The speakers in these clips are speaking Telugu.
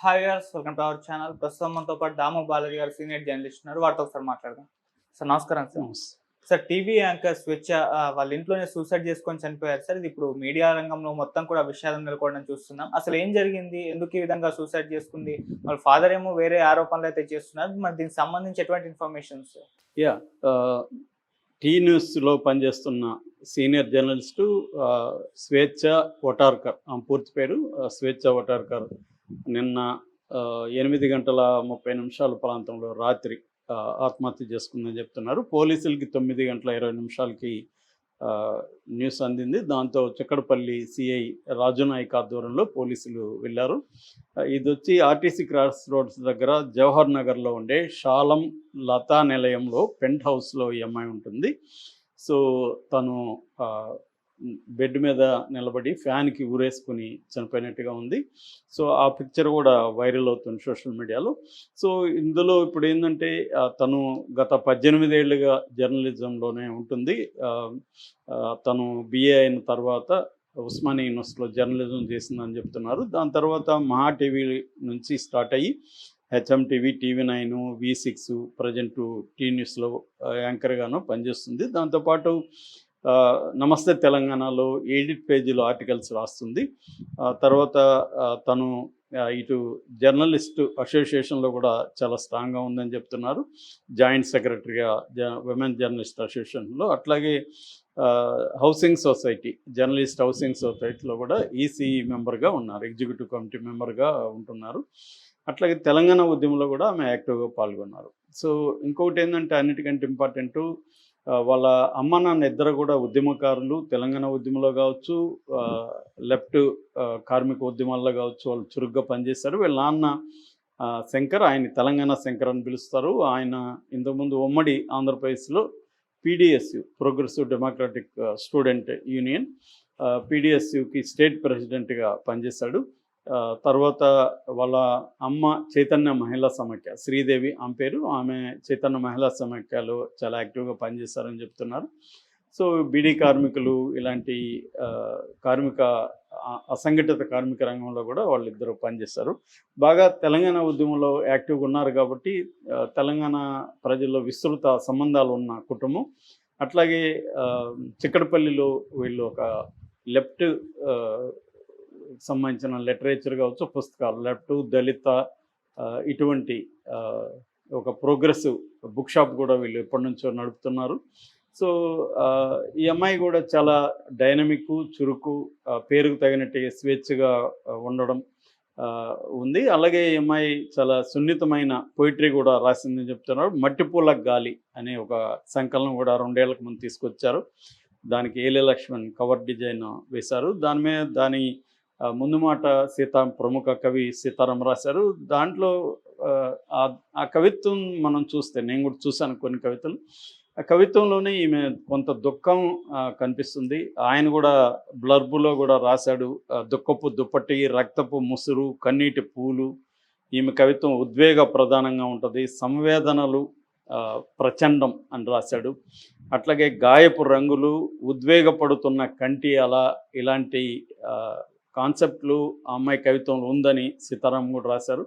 Hi viewers, welcome to our channel. ప్రస్తుతం మనతో పాటు దాము బాలాజీ గారు సీనియర్ జర్నలిస్ట్ ఉన్నారు. వారితో ఒకసారి మాట్లాడదాం. సార్ నమస్కారం సార్. సార్, టీవీ యాంకర్ స్వేచ్ఛ వాళ్ళ ఇంట్లోనే సూసైడ్ చేసుకొని చనిపోయారు సార్. ఇది ఇప్పుడు మీడియా రంగంలో మొత్తం కూడా విషయాలను నెలకొనడం చూస్తున్నాం. అసలు ఏం జరిగింది, ఎందుకు ఈ విధంగా సూసైడ్ చేసుకుంది, వాళ్ళ ఫాదర్ ఏమో వేరే ఆరోపణలు అయితే చేస్తున్నారు. మరి దీనికి సంబంధించి ఎటువంటి ఇన్ఫర్మేషన్స్? యా టీ న్యూస్లో పనిచేస్తున్న సీనియర్ జర్నలిస్టు స్వేచ్ఛ వటార్కర్, పూర్తి పేరు స్వేచ్ఛ వటార్కర్, నిన్న 8:30 ప్రాంతంలో రాత్రి ఆత్మహత్య చేసుకుందని చెప్తున్నారు. పోలీసులకి 9:20 న్యూస్ అందింది. దాంతో చిక్కడపల్లి సిఐ రాజునాయక్ ఆధ్వర్యంలో పోలీసులు వెళ్ళారు. ఇది వచ్చి ఆర్టీసీ క్రాస్ రోడ్స్ దగ్గర జవహర్ నగర్లో ఉండే షాలం లతా నిలయంలో పెంట్ హౌస్లో ఈ అమ్మాయి ఉంటుంది. సో తను బెడ్ మీద నిలబడి ఫ్యాన్కి ఊరేసుకుని చనిపోయినట్టుగా ఉంది. సో ఆ పిక్చర్ కూడా వైరల్ అవుతుంది సోషల్ మీడియాలో. సో ఇందులో ఇప్పుడు ఏంటంటే తను గత 18 ఏళ్ళుగా జర్నలిజంలోనే ఉంటుంది. తను BA అయిన తర్వాత ఉస్మానియా యూనివర్సిటీలో జర్నలిజం చేసిందని చెప్తున్నారు. దాని తర్వాత మహా టీవీ నుంచి స్టార్ట్ అయ్యి HM TV, TV9, V6, present tea న్యూస్లో యాంకర్గాను పనిచేస్తుంది. దాంతోపాటు నమస్తే తెలంగాణలో ఎడిట్ పేజీలో ఆర్టికల్స్ రాస్తుంది. తర్వాత తను ఇటు జర్నలిస్ట్ అసోసియేషన్లో కూడా చాలా స్ట్రాంగ్గా ఉందని చెప్తున్నారు. జాయింట్ సెక్రటరీగా విమెన్ జర్నలిస్ట్ అసోసియేషన్లో, అట్లాగే హౌసింగ్ సొసైటీ, జర్నలిస్ట్ హౌసింగ్ సొసైటీలో కూడా EC మెంబర్గా ఉన్నారు, ఎగ్జిక్యూటివ్ కమిటీ మెంబర్గా ఉంటున్నారు. అట్లాగే తెలంగాణ ఉద్యమంలో కూడా ఆమె యాక్టివ్గా పాల్గొన్నారు. సో ఇంకొకటి ఏంటంటే అన్నిటికంటే ఇంపార్టెంట్, వాళ్ళ అమ్మ నాన్న ఇద్దరు కూడా ఉద్యమకారులు. తెలంగాణ ఉద్యమంలో కావచ్చు, లెఫ్ట్ కార్మిక ఉద్యమాల్లో కావచ్చు వాళ్ళు చురుగ్గా పనిచేశారు. వీళ్ళ నాన్న శంకర్, ఆయన తెలంగాణ శంకర్ అని పిలుస్తారు. ఆయన ఇంతకుముందు ఉమ్మడి ఆంధ్రప్రదేశ్లో PDSU, Progressive Democratic Student Union, PDSUకి స్టేట్ ప్రెసిడెంట్గా పనిచేశాడు. తర్వాత వాళ్ళ అమ్మ చైతన్య మహిళా సమైక్య, శ్రీదేవి ఆమె పేరు, ఆమె చైతన్య మహిళా సమైక్యలో చాలా యాక్టివ్గా పనిచేస్తారని చెప్తున్నారు. సో బీడీ కార్మికులు, ఇలాంటి అసంఘటిత కార్మిక రంగంలో కూడా వాళ్ళిద్దరూ పనిచేస్తారు. బాగా తెలంగాణ ఉద్యమంలో యాక్టివ్గా ఉన్నారు కాబట్టి తెలంగాణ ప్రజల్లో విస్తృత సంబంధాలు ఉన్న కుటుంబం. అట్లాగే చిక్కడపల్లిలో వీళ్ళు ఒక లెఫ్ట్ సంబంధించిన లిటరేచర్ కావచ్చు, పుస్తకాలు, లెఫ్ట్, దళిత, ఇటువంటి ఒక ప్రోగ్రెసివ్ బుక్ షాప్ కూడా వీళ్ళు ఎప్పటి నుంచో నడుపుతున్నారు. సో ఈ అమ్మాయి కూడా చాలా డైనమిక్, చురుకు, పేరుకు తగినట్టు స్వేచ్ఛగా ఉండడం ఉంది. అలాగే ఈ అమ్మాయి చాలా సున్నితమైన పోయిటరీ కూడా రాసిందని చెప్తున్నారు. మట్టిపూల గాలి అనే ఒక సంకలనం కూడా 2 ఏళ్లకు ముందు తీసుకొచ్చారు. దానికి ఏలే లక్ష్మణ్ కవర్ డిజైన్ వేశారు. దాని ముందు మాట ప్రముఖ కవి సీతారాం రాశారు. దాంట్లో ఆ కవిత్వం మనం చూస్తే, నేను కూడా చూశాను కొన్ని కవితలు, ఆ కవిత్వంలోనే ఈమె కొంత దుఃఖం కనిపిస్తుంది. ఆయన కూడా బ్లర్బులో కూడా రాశాడు, దుఃఖపు దుప్పటి, రక్తపు ముసురు, కన్నీటి పూలు. ఈమె కవిత్వం ఉద్వేగ ప్రధానంగా ఉంటుంది, సంవేదనలు ప్రచండం అని రాశాడు. అట్లాగే గాయపు రంగులు, ఉద్వేగపడుతున్న కంటి అలా, ఇలాంటి కాన్సెప్ట్లు ఆ అమ్మాయి కవిత్వంలో ఉందని సీతారాం కూడా రాశారు.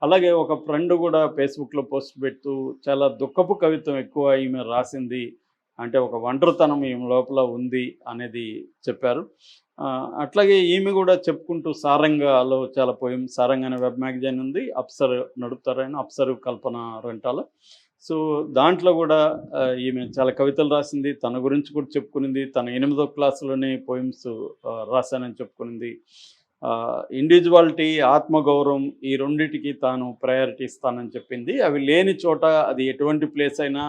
అలాగే ఒక ఫ్రెండ్ కూడా ఫేస్బుక్లో పోస్ట్ పెడుతూ చాలా దుఃఖపు కవిత్వం ఎక్కువ ఈమె రాసింది, అంటే ఒక ఒంటరితనం ఈమె లోపల ఉంది అనేది చెప్పారు. అట్లాగే ఈమె కూడా చెప్పుకుంటూ సారంగాలో చాలా పోయం, సారంగ్ అనే వెబ్ మ్యాగజైన్ ఉంది, అప్సర్ నడుపుతారైన, అప్సర్ కల్పన రెంటాల. సో దాంట్లో కూడా ఈమె చాలా కవితలు రాసింది. తన గురించి కూడా చెప్పుకునింది. తన 8వ క్లాసులోనే పోయిమ్స్ రాశానని చెప్పుకునింది. ఇండివిజువాలిటీ, ఆత్మగౌరవం, ఈ రెండింటికి తాను ప్రయారిటీ ఇస్తానని చెప్పింది. అవి లేని చోట అది ఎటువంటి ప్లేస్ అయినా